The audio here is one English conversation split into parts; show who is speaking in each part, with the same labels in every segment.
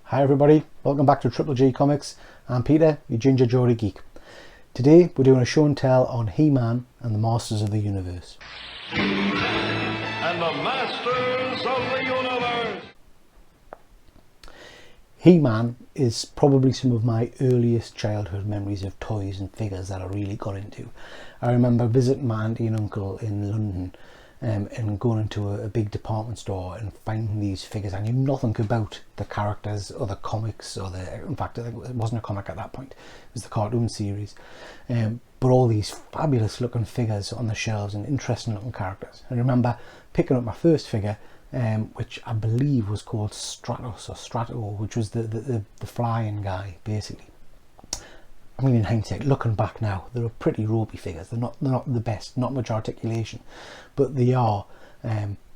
Speaker 1: Hi everybody, welcome back to Triple G Comics. I'm Peter, your Ginger Geordie geek. Today we're doing a show and tell on He-Man and the Masters of the Universe.
Speaker 2: And the Masters of the Universe!
Speaker 1: He-Man is probably some of my earliest childhood memories of toys and figures that I really got into. I remember visiting my auntie and uncle in London and going into a big department store and finding these figures. I knew nothing about the characters or the comics in fact I think it wasn't a comic at that point, it was the cartoon series, but all these fabulous looking figures on the shelves and interesting looking characters. I remember picking up my first figure, which I believe was called Stratos or Strato, which was the flying guy basically. I mean, in hindsight, looking back now, they're pretty ropey figures. They're not the best, not much articulation, but they are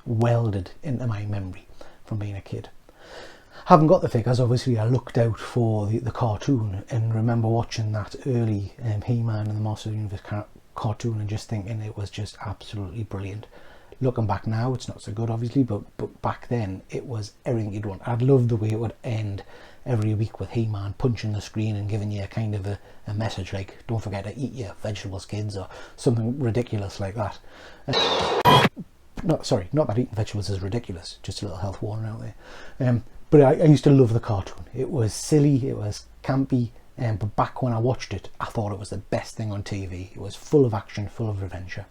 Speaker 1: welded into my memory from being a kid. Having got the figures, obviously I looked out for the cartoon and remember watching that early He-Man and the Masters of the Universe cartoon and just thinking it was just absolutely brilliant. Looking back now, it's not so good obviously, but back then it was everything you'd want. I'd love the way it would end every week with He-Man punching the screen and giving you a kind of a message like, don't forget to eat your vegetables, kids, or something ridiculous like that. Not that eating vegetables is ridiculous, just a little health warning out there. But I used to love the cartoon. It was silly, it was campy, but back when I watched it, I thought it was the best thing on TV. It was full of action, full of adventure.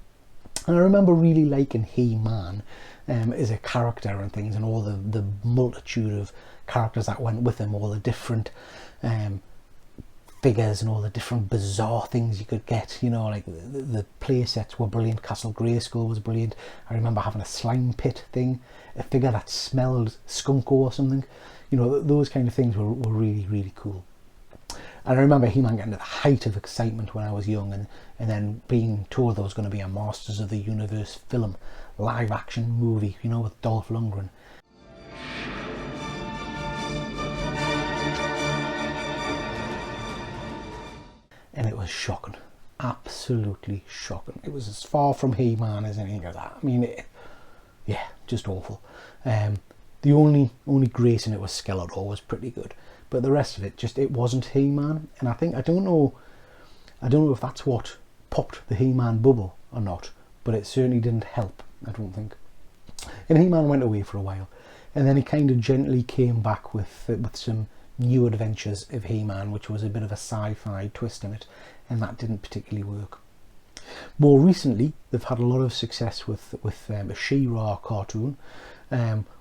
Speaker 1: And I remember really liking He-Man as a character and things, and all the multitude of characters that went with him, all the different figures and all the different bizarre things you could get, you know, like the play sets were brilliant. Castle Grayskull was brilliant. I remember having a slime pit thing, a figure that smelled skunko or something, you know, those kind of things were really, really cool. And I remember He-Man getting to the height of excitement when I was young, and then being told there was going to be a Masters of the Universe film, live action movie, you know, with Dolph Lundgren. And it was shocking, absolutely shocking. It was as far from He-Man as anything like that. I mean, yeah, just awful. The only grace in it was Skeletor was pretty good, but the rest of it it wasn't He-Man. And I don't know if that's what popped the He-Man bubble or not, but it certainly didn't help, I don't think. And He-Man went away for a while, and then he kind of gently came back with some new adventures of He-Man, which was a bit of a sci-fi twist in it, and that didn't particularly work. More recently, they've had a lot of success with a She-Ra cartoon,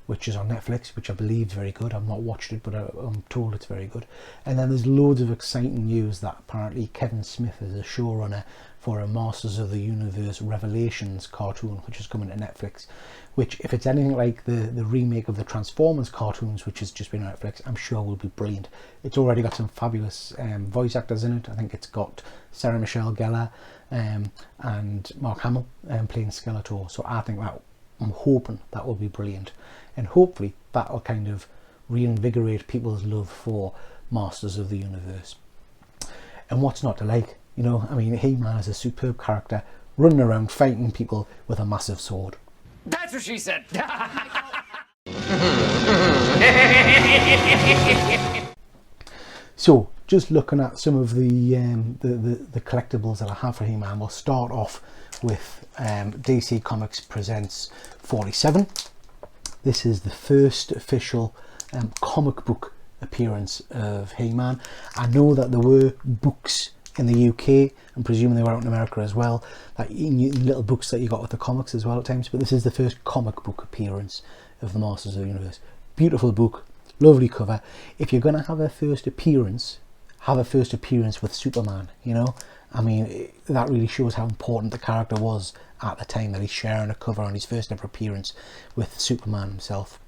Speaker 1: which is on Netflix, which I believe is very good. I've not watched it, but I'm told it's very good. And then there's loads of exciting news that apparently Kevin Smith is a showrunner for a Masters of the Universe Revelations cartoon, which is coming to Netflix, which, if it's anything like the remake of the Transformers cartoons, which has just been on Netflix, I'm sure will be brilliant. It's already got some fabulous voice actors in it. I think it's got Sarah Michelle Gellar and Mark Hamill playing Skeletor. So I'm hoping that will be brilliant, and hopefully that will kind of reinvigorate people's love for Masters of the Universe. And what's not to like? You know, I mean, He-Man is a superb character, running around fighting people with a massive sword.
Speaker 3: That's what she said.
Speaker 1: So, just looking at some of the collectibles that I have for He-Man, we'll start off with DC Comics Presents 47. This is the first official comic book appearance of He-Man. I know that there were books in the UK, and presuming they were out in America as well, that little books that you got with the comics as well at times, but this is the first comic book appearance of the Masters of the Universe. Beautiful book, lovely cover. If you're going to have a first appearance with Superman, you know. I mean, that really shows how important the character was at the time that he's sharing a cover on his first ever appearance with Superman himself.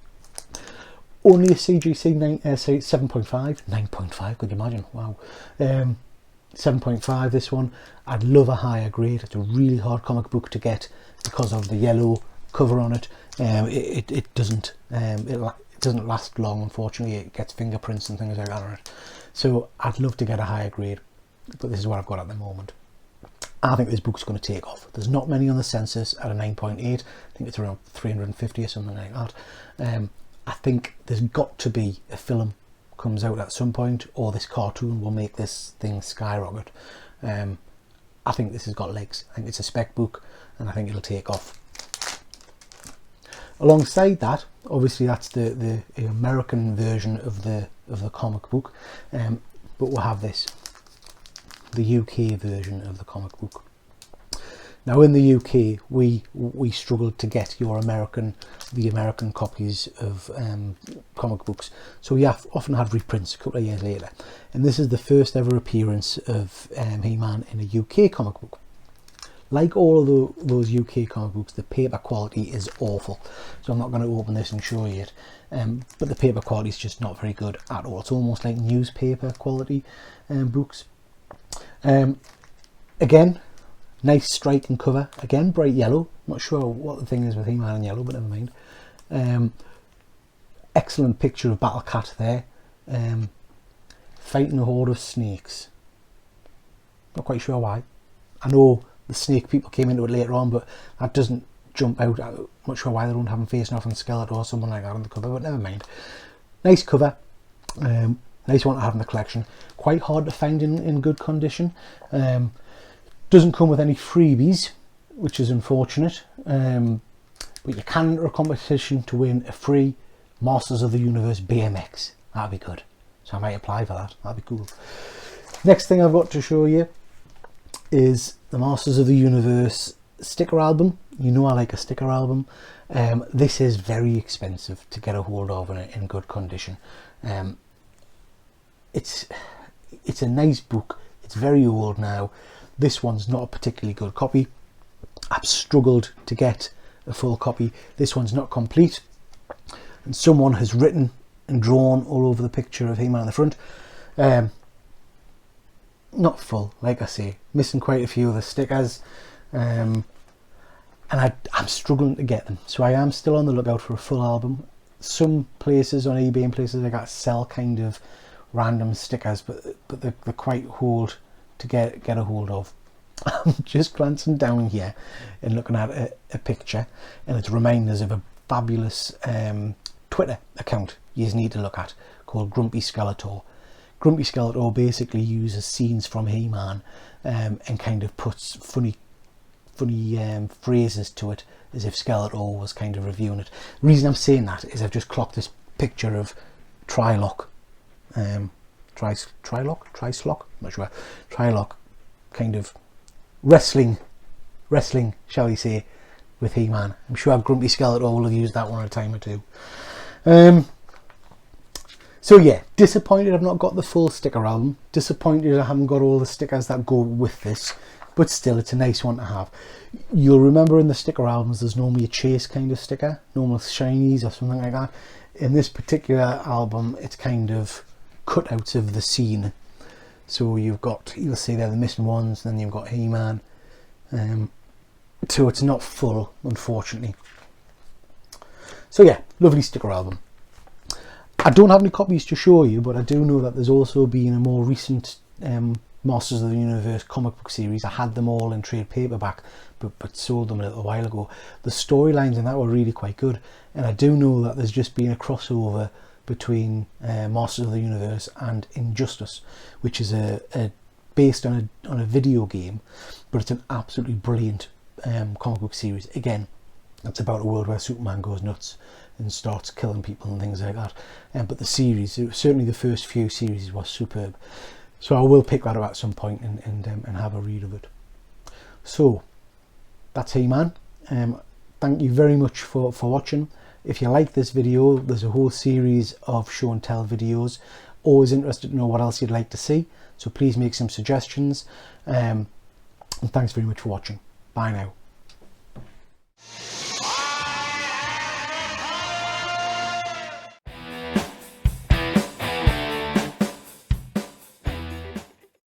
Speaker 1: Only a CGC 7.5, 9.5, could you imagine? Wow. 7.5 this one. I'd love a higher grade. It's a really hard comic book to get because of the yellow cover on it. It doesn't last long, unfortunately. It gets fingerprints and things like that on it. So I'd love to get a higher grade, but this is what I've got at the moment. I think this book's going to take off. There's not many on the census at a 9.8. I think it's around 350 or something like that. I think there's got to be a film comes out at some point, or this cartoon will make this thing skyrocket. I think this has got legs. I think it's a spec book, and I think it'll take off. Alongside that, obviously that's the American version of the comic book, but we'll have this, the UK version of the comic book. Now in the UK, we struggled to get the American copies of comic books, so we often had reprints a couple of years later, and this is the first ever appearance of He-Man in a UK comic book. Like all of those UK comic books, the paper quality is awful, so I'm not going to open this and show you it, but the paper quality is just not very good at all. It's almost like newspaper quality books. Again, nice striking cover, again bright yellow. Not sure what the thing is with He-Man in yellow, but never mind. Excellent picture of Battle Cat there, fighting a horde of snakes. Not quite sure why. I know the snake people came into it later on, but that doesn't jump out. I'm not sure why they don't have him facing off on Skeletor or someone like that on the cover, but never mind. Nice cover, nice one to have in the collection. Quite hard to find in good condition. Doesn't come with any freebies, which is unfortunate, but you can enter a competition to win a free Masters of the Universe BMX. That'd be good, so I might apply for that. That'd be cool. Next thing I've got to show you is the Masters of the Universe sticker album. You know I like a sticker album. This is very expensive to get a hold of in good condition. It's a nice book. It's very old now. This one's not a particularly good copy. I've struggled to get a full copy. This one's not complete, and someone has written and drawn all over the picture of He-Man on the front. Not full, like I say, missing quite a few of the stickers, and I'm struggling to get them, so I am still on the lookout for a full album. Some places on eBay and places like that sell kind of random stickers, but they're quite hard to get a hold of. I'm just glancing down here and looking at a picture, and it's reminders of a fabulous Twitter account you need to look at called Grumpy Skeletor. Grumpy Skeletor basically uses scenes from He-Man and kind of puts funny phrases to it, as if Skeletor was kind of reviewing it. The reason I'm saying that is I've just clocked this picture of Trylock, Tryslok, I'm not sure, Trylock, kind of wrestling, shall we say, with He-Man. I'm sure Grumpy Skeletor will have used that one a time or two. So yeah, disappointed I've not got the full sticker album. Disappointed I haven't got all the stickers that go with this, but still, it's a nice one to have. You'll remember in the sticker albums there's normally a chase kind of sticker, normal shinies or something like that. In this particular album, it's kind of cutouts of the scene. So you'll see there the missing ones, then you've got He-Man. So it's not full, unfortunately. So yeah, lovely sticker album. I don't have any copies to show you, but I do know that there's also been a more recent Masters of the Universe comic book series. I had them all in trade paperback, but sold them a little while ago. The storylines in that were really quite good, and I do know that there's just been a crossover between Masters of the Universe and Injustice, which is based on a video game, but it's an absolutely brilliant comic book series. Again, it's about a world where Superman goes nuts and starts killing people and things like that. But the series, certainly the first few series, was superb. So I will pick that up at some point and have a read of it. So that's He-Man. Thank you very much for watching. If you like this video, there's a whole series of show and tell videos. Always interested to know what else you'd like to see, so please make some suggestions. And thanks very much for watching. Bye now.